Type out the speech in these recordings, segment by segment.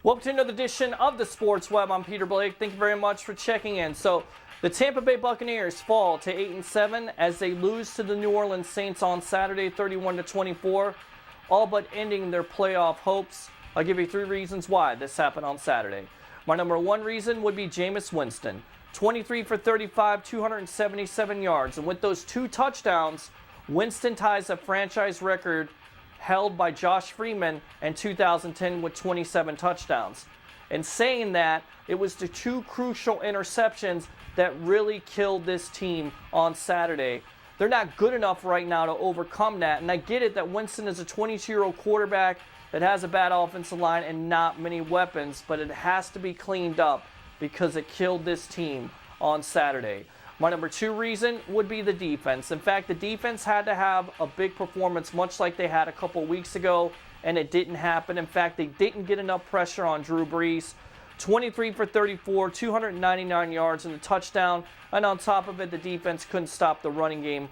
Welcome to another edition of the Sports Web. I'm Peter Blake. Thank you very much for checking in. So, the Tampa Bay Buccaneers fall to 8-7 as they lose to the New Orleans Saints on Saturday, 31-24, all but ending their playoff hopes. I'll give you 3 reasons why this happened on Saturday. My number 1 reason would be Jameis Winston, 23 for 35, 277 yards, and with those 2 touchdowns, Winston ties a franchise record held by Josh Freeman in 2010 with 27 touchdowns. And saying that, it was the 2 crucial interceptions that really killed this team on Saturday. They're not good enough right now to overcome that, and I get it that Winston is a 22-year-old quarterback that has a bad offensive line and not many weapons, but it has to be cleaned up because it killed this team on Saturday. My number 2 reason would be the defense. In fact, the defense had to have a big performance, much like they had a couple weeks ago, and it didn't happen. In fact, they didn't get enough pressure on Drew Brees. 23 for 34, 299 yards and a touchdown. And on top of it, the defense couldn't stop the running game.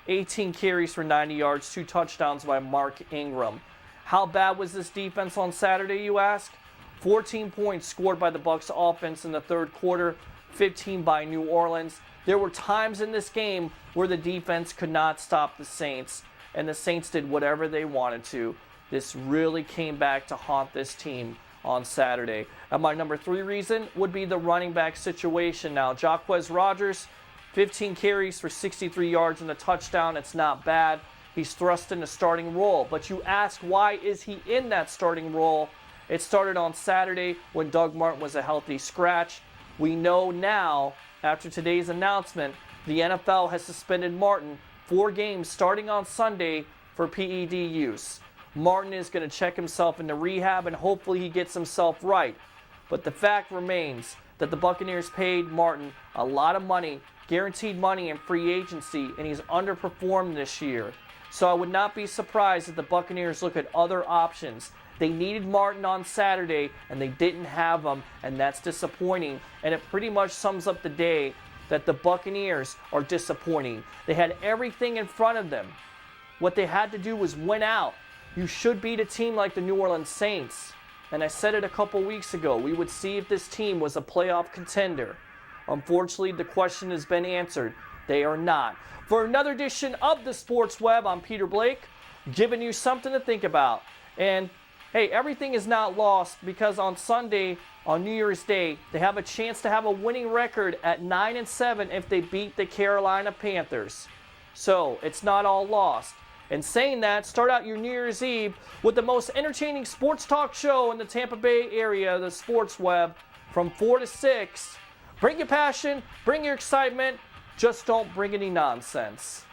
18 carries for 90 yards, 2 touchdowns by Mark Ingram. How bad was this defense on Saturday, you ask? 14 points scored by the Bucs offense in the third quarter, 15 by New Orleans. There were times in this game where the defense could not stop the Saints, and the Saints did whatever they wanted to. This really came back to haunt this team on Saturday. And my number 3 reason would be the running back situation now. Jacquizz Rodgers, 15 carries for 63 yards and a touchdown. It's not bad. He's thrust in a starting role. But you ask, why is he in that starting role? It started on Saturday when Doug Martin was a healthy scratch. We know now, after today's announcement, the NFL has suspended Martin 4 games starting on Sunday for PED use. Martin is going to check himself into rehab and hopefully he gets himself right. But the fact remains that the Buccaneers paid Martin a lot of money, guaranteed money in free agency, and he's underperformed this year. So I would not be surprised if the Buccaneers look at other options. They needed Martin on Saturday, and they didn't have him, and that's disappointing. And it pretty much sums up the day that the Buccaneers are disappointing. They had everything in front of them. What they had to do was win out. You should beat a team like the New Orleans Saints. And I said it a couple weeks ago. We would see if this team was a playoff contender. Unfortunately, the question has been answered. They are not. For another edition of the Sports Web, I'm Peter Blake, giving you something to think about. And hey, everything is not lost because on Sunday, on New Year's Day, they have a chance to have a winning record at 9-7 if they beat the Carolina Panthers. So it's not all lost. And saying that, start out your New Year's Eve with the most entertaining sports talk show in the Tampa Bay area, the Sports Web, from 4 to 6. Bring your passion, bring your excitement, just don't bring any nonsense.